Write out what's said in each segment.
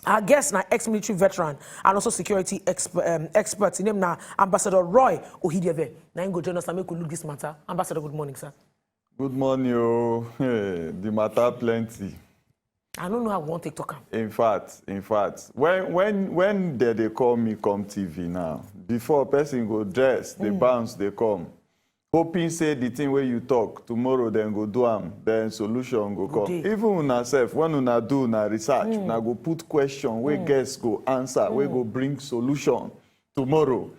Our guest na ex-military veteran and also security expert. In name na Ambassador Roy Ohidieve. Now you go join us and make we look this matter. Ambassador, good morning, sir. Good morning, oh. Hey, the matter plenty. I don't know how we want to talk. In fact, when they call me come TV now, before person go dress, the bounce they come. Hoping say the thing where you talk tomorrow, then go do am, then solution go come. Even una self, when una do una research, una go put question where guests go answer, where go bring solution tomorrow.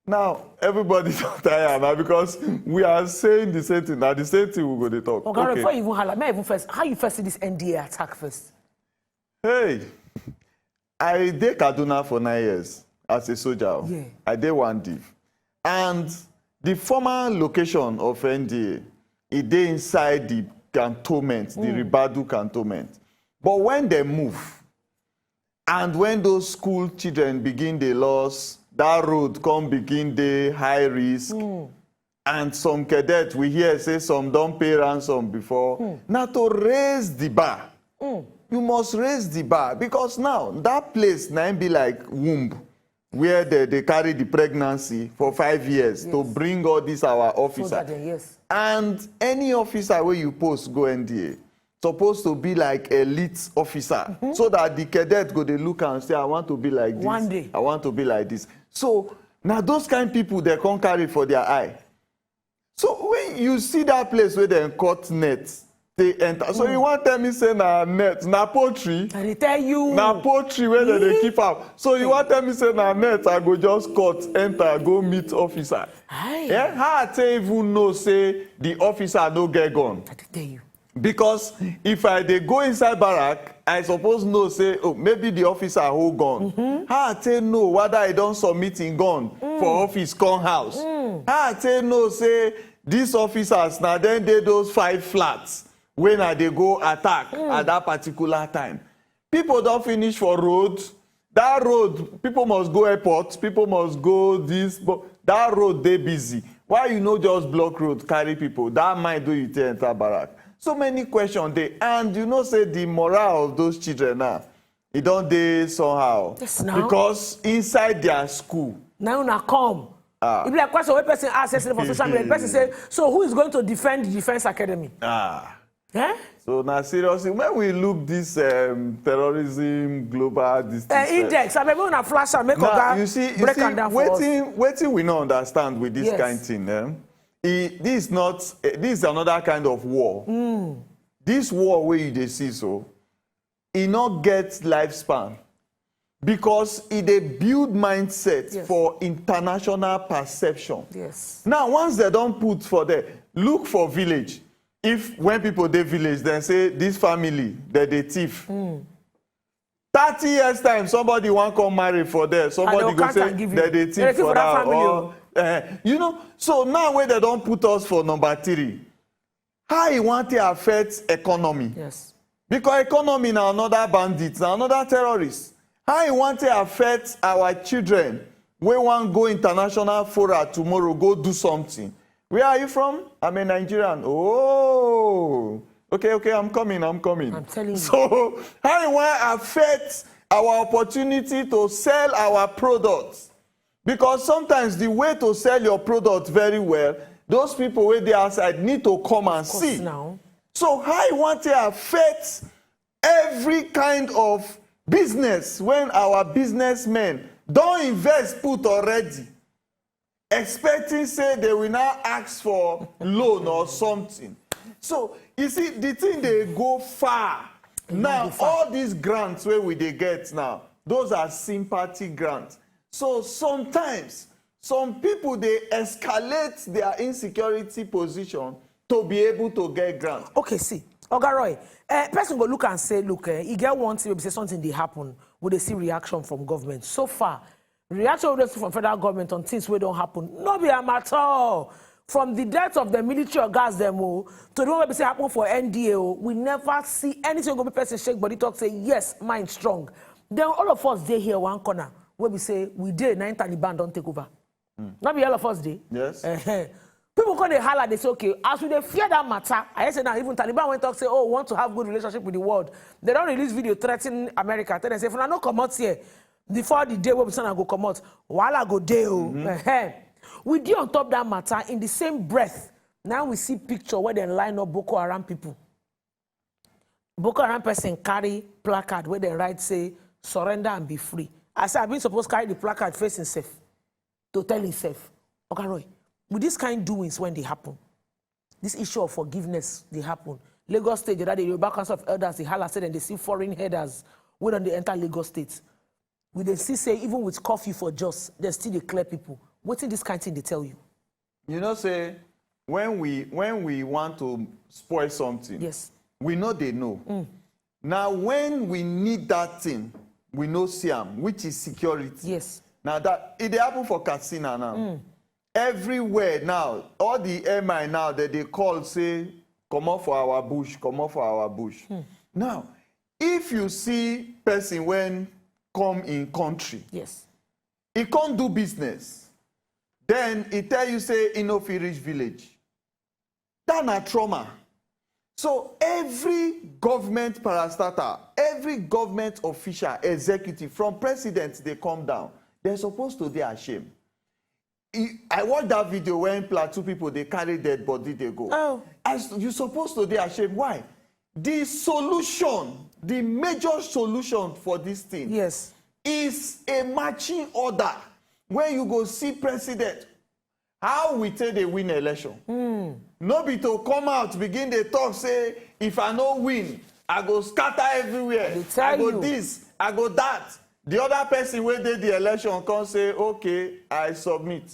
Now everybody don't tire now because we are saying the same thing. Now the same thing we go to talk. Okay. Before you even holler, may I even first, how you first see this NDA attack first? Hey, I did Kaduna for 9 years as a soldier. Yeah. I did one div. And the former location of NDA, it did inside the cantonment, the Ribadu cantonment. But when they move, and when those school children begin the loss, that road come begin the high risk, and some cadets, we hear say some don't pay ransom before. Now to raise the bar, you must raise the bar, because now that place now be like womb, where they carry the pregnancy for 5 years to bring all these our officers. And any officer where you post go NDA, supposed to be like elite officer, so that the cadet go they look and say, I want to be like this. One day. I want to be like this. So now those kind of people, they can't carry for their eye. So when you see that place where they cut nets, they enter. So you want to tell me say na net, na poultry. And they tell you. Na poultry where they keep out. So you want to tell me say na net, I go just cut, enter, go meet officer. Yeah? How I tell even know say the officer no get gun? I tell you. Because if they go inside barrack, I suppose know say, oh, maybe the officer hold gun. How I tell know whether I don't submit in gun for office con house. How I tell know say these officers now then they those 5 flats when they go attack at that particular time. People don't finish for road. That road, people must go airport, people must go this, but that road they busy. Why you know just block road, carry people? That might do you to enter barrack. So many questions they, and you know say the morale of those children now, it don't they somehow. Yes, now. Because inside their school. Now come. If like question one person asks for social media, the person say, so who is going to defend the Defense Academy? Yeah? So now seriously, when we look this terrorism global index, I mean, we want to flash and make now, you see, break down for us. waiting we not understand with this kind of thing. This is another kind of war. This war where you see so, it not get lifespan. Because it they build mindset for international perception. Yes. Now, once they don't put for there, look for village. If when people they village, then say this family that they thief. 30 years time, somebody want come marry for there. Somebody go say that they thief for that family. You know, so now when they don't put us for number 3, how you want to affect economy? Yes. Because economy now another bandits, now another terrorists. How you want to affect our children? We want to go international fora tomorrow, go do something. Where are you from? I'm a Nigerian. Oh, okay, I'm coming. I'm telling you. So how you want to affect our opportunity to sell our products? Because sometimes the way to sell your product very well, those people where they outside need to come and see. Now. So how you want to affect every kind of business when our businessmen don't invest put already, expecting say they will now ask for loan or something. So you see the thing they go far. Now all these grants where we they get now, those are sympathy grants. So sometimes some people they escalate their insecurity position to be able to get grants. Okay, see, Ogaroy, person go look and say, look, you get one thing, say something they happen, would they see reaction from government? So far, reaction from federal government on things where don't happen, no be at all. From the death of the military or gas demo to the one where we say happen for NDA, we never see anything go be person shake body talk say yes, mind strong. Then all of us dey here one corner where we say we did 9 Taliban don't take over. Not be all of us dey. Yes. People call the holler, they say, okay, as we dey fear that matter, I say now even Taliban went talk say, oh, we want to have good relationship with the world. They don't release video threatening America. Tell them say, if I no come out here before the day where we say I go come out, while go day we dey on top that matter in the same breath. Now we see picture where they line up Boko Haram people. Boko Haram person carry placard where they write say surrender and be free. I say I've been supposed to carry the placard face himself to tell himself, okay, Roy, with this kind of doings when they happen, this issue of forgiveness they happen. Lagos State, the Yoruba Council of Elders, the Hala said, and they see foreign headers when they enter Lagos State. We they see say even with coffee for just, they still declare people. What's in this kind of thing they tell you? You know, say when we want to spoil something, Yes. we know they know. Now when we need that thing, we know Siam, which is security. Yes. Now that it happen for Katsina now. Everywhere now, all the MI now that they call say, come up for our bush, come up for our bush. Now, if you see person when come in country, Yes. he can't do business, then he tell you say he no fit reach village. That's not trauma. So every government parastatal, every government official, executive, from president, they come down. They're supposed to be ashamed. I watched that video when Plateau people, they carry dead body, they go. Oh. As you're supposed to be ashamed. Why? The solution, the major solution for this thing Yes. is a marching order where you go see president. How we take they win election? No be to come out, begin the talk, say, if I no win, I go scatter everywhere. They tell I go you. this, I go that. The other person wey dey the election come say, okay, I submit.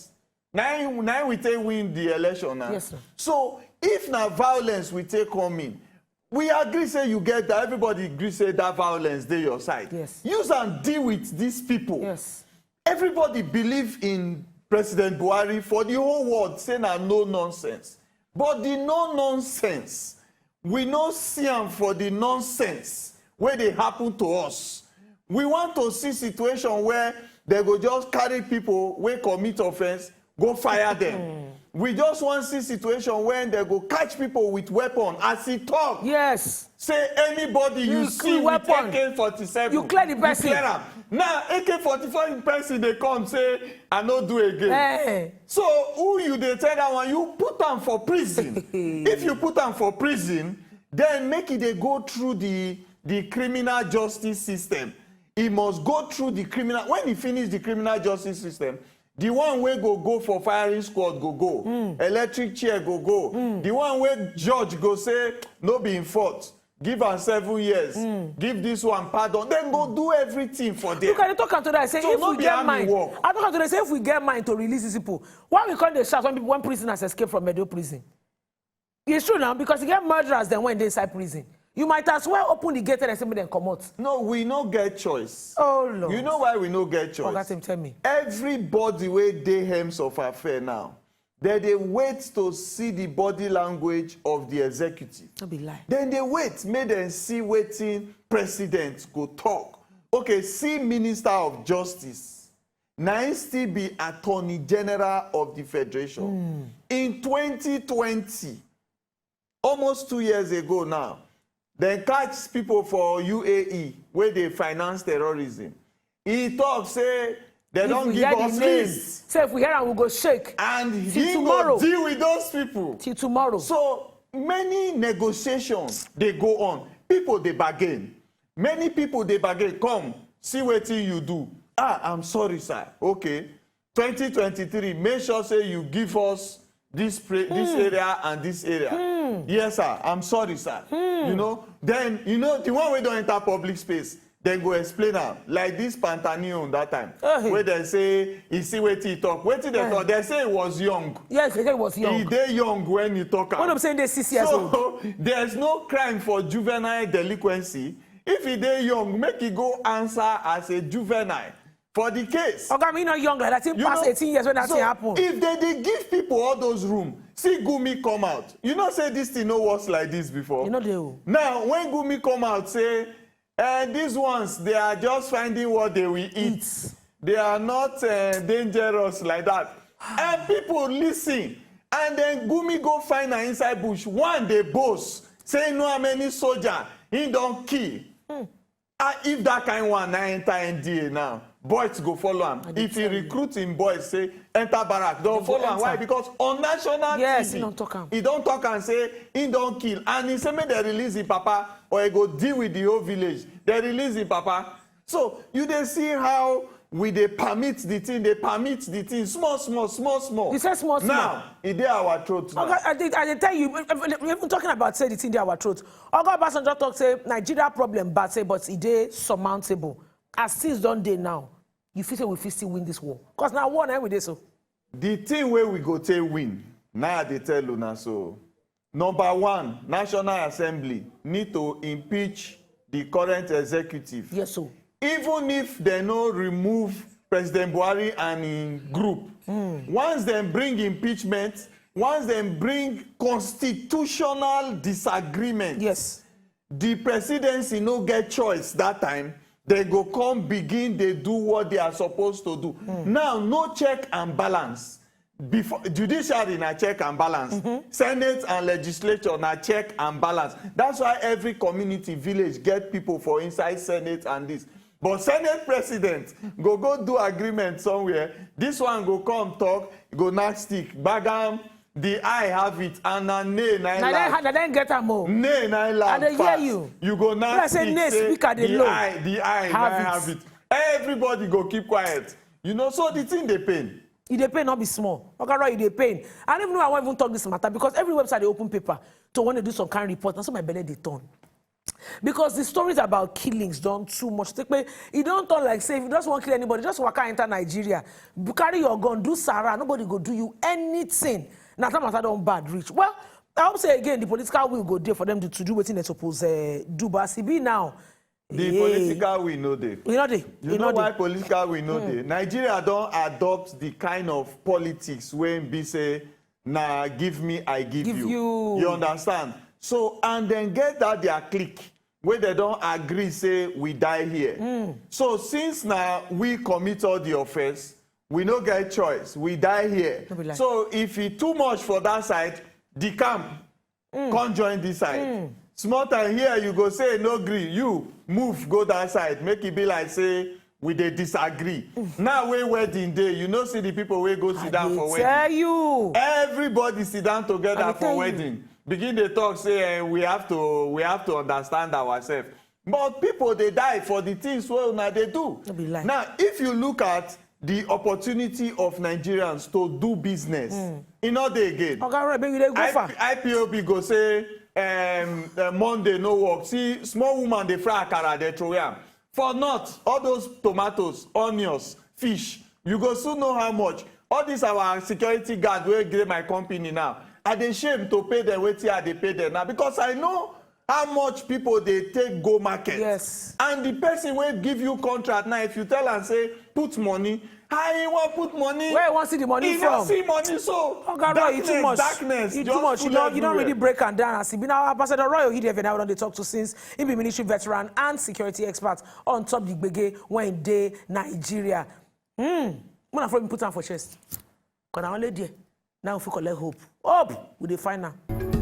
Now we take win the election now. Yes, sir. So if na violence we take come in, we agree say you get that, everybody agree say that violence dey your side. Yes. Use and deal with these people. Yes. Everybody believe in President Buhari for the whole world, say na no nonsense. But the no nonsense, we no see am for the nonsense wey dey happen to us. We want to see situation where they go just carry people wey commit offense, go fire them. We just want see situation when they go catch people with weapon as he talk. Yes. Say anybody you see with weapon. AK-47. You clear the person. You clear am. Now AK-47 person they come say I no do again. Hey. So who you dey tell that one? You put am for prison. If you put am for prison, then make it dey go through the criminal justice system. He must go through the criminal. When he finish the criminal justice system, the one wey go for firing squad go. Electric chair go. The one wey judge go say no be in fault. Give am 7 years. Give this one pardon. Then go do everything for them. You can talk am to that. Say So if no we be get army mind. work. I talk am to them. Say if we get mind to release these people, why we call the shout when prisoners escape from Meadow prison? It's true now because you get murderers then when they inside prison. You might as well open the gate and say them come out. No, we no get choice. Oh Lord. You know why we no get choice? Oga Tim, tell me. Everybody wey dey hems of affair now, they wait to see the body language of the executive. Don't be lie. Then they wait, make them see wetin president go talk. Okay, see Minister of Justice. Na him still be Attorney General of the Federation. In 2020, almost 2 years ago now, they catch people for UAE where they finance terrorism. He talk say they don't give us list. Say if we hear am, we go shake. And Till he tomorrow. go deal with those people. Till tomorrow. So many negotiations they go on. People they bargain. Many people they bargain. Come, see wetin you do. I'm sorry, sir. Okay. 2023, make sure say you give us this area and this area. Yes, sir. I'm sorry, sir. You know, then the one wey don enter public space, then go explain am like this Pantanion that time. Where they say he see wetin he talk. Wetin they talk? They say he was young. Yes, he was young. He dey young when he talk am. What I'm saying, they 6 years old. So there's no crime for juvenile delinquency. If he dey young, make he go answer as a juvenile for the case. Okay, me not young like that. He past 18 years when that thing happen. If they give people all those room, see Gumi come out. You know say this thing no was like this before. You know they will. Now when Gumi come out say, these ones they are just finding what they will eat. They are not dangerous like that. And people listen. and then Gumi go find her inside bush. One dey boast, say no how many soldier he don kill. If that kind one na enter NDA now, boys go follow am. If he recruit him boys, say enter barrack, don follow am. Why? Because on national TV, he don talk am. He don talk am say he don kill, and he say make they release him papa, or he go deal with the whole village. They release him papa. So you dey see how we dey permit the thing, small. You say small. Now e dey our throat now. Okay, I dey tell you, even talking about say the thing dey our throat. Oga Obasanjo talk say Nigeria problem bad, say but e dey surmountable. As things don dey now, you feel say we fit still win this war? Because na war na we dey so. The thing wey we go take win, now I dey tell una so. Number one, National Assembly need to impeach the current executive. Yes, so. Even if they no remove President Buhari and him group, once they bring impeachment, once they bring constitutional disagreement, Yes. the presidency no get choice that time. They go come begin, they do what they are supposed to do. Now, no check and balance. Before judiciary na check and balance, Senate and legislature na check and balance. That's why every community village get people for inside Senate and this. But Senate president go do agreement somewhere. This one go come talk, go knock stick, bagam. The eye have it, and na nay na Na then get am o. nay na loud I dey fast. hear you. You go knock say stick, nay, say speaker dey the low. eye have it. Everybody go keep quiet. You know, so the thing dey pain. E dey pain, not be small. Okay, right, e dey pain. And even though I won't even talk this matter, because every website they open paper to want to do some kind of report, and so my belly dey turn. Because the stories about killings done too much. You don't turn like say if you just want to kill anybody, just walk out enter Nigeria, carry your gun, do Sarah, nobody go do you anything. Now that matter don't bad reach. Well, I hope say again the political will go there for them to do what they suppose do. But CB now. The political will know dey. You know dey. You know why political will know dey? Nigeria don adopt the kind of politics when be say, nah, give me, I give you. You understand? So, and then get that their clique, where they don't agree, say, we die here. So, since now we commit all the offense, we no get choice. We die here. Like. So, if it too much for that side, the camp can't join this side. Small time here, you go say, no gree. You move, go that side. Make it be like, say, we dey disagree. Now, we wedding day, you know, see the people wey go sit down for wedding. Tell you. Everybody sit down together for wedding. Begin dey talk say we have to understand ourselves. But people dey die for the things wey una dey do. Now, if you look at the opportunity of Nigerians to do business, e no dey again. Okay, right, baby, they go far. IPOB go say Monday no work. See, small woman dey fry akara, dey throw am. For north, all those tomatoes, onions, fish, you go soon know how much. All these our security guard wey dey my company now, I dey shame to pay them wetin I dey pay them now because I know how much people dey take go market. Yes. And the person wey give you contract now, if you tell am say put money, how he wan put money? Where you wan see the money he from? He no see money, so darkness, too much. Darkness, too much. You don't really break am down. As he be now, Ambassador Roy Ohide now don dey talk to since he be military veteran and security expert on top the gbege when dey Nigeria. When I put am for chest, cause na only there now we fit collect hope. Hope we dey find am.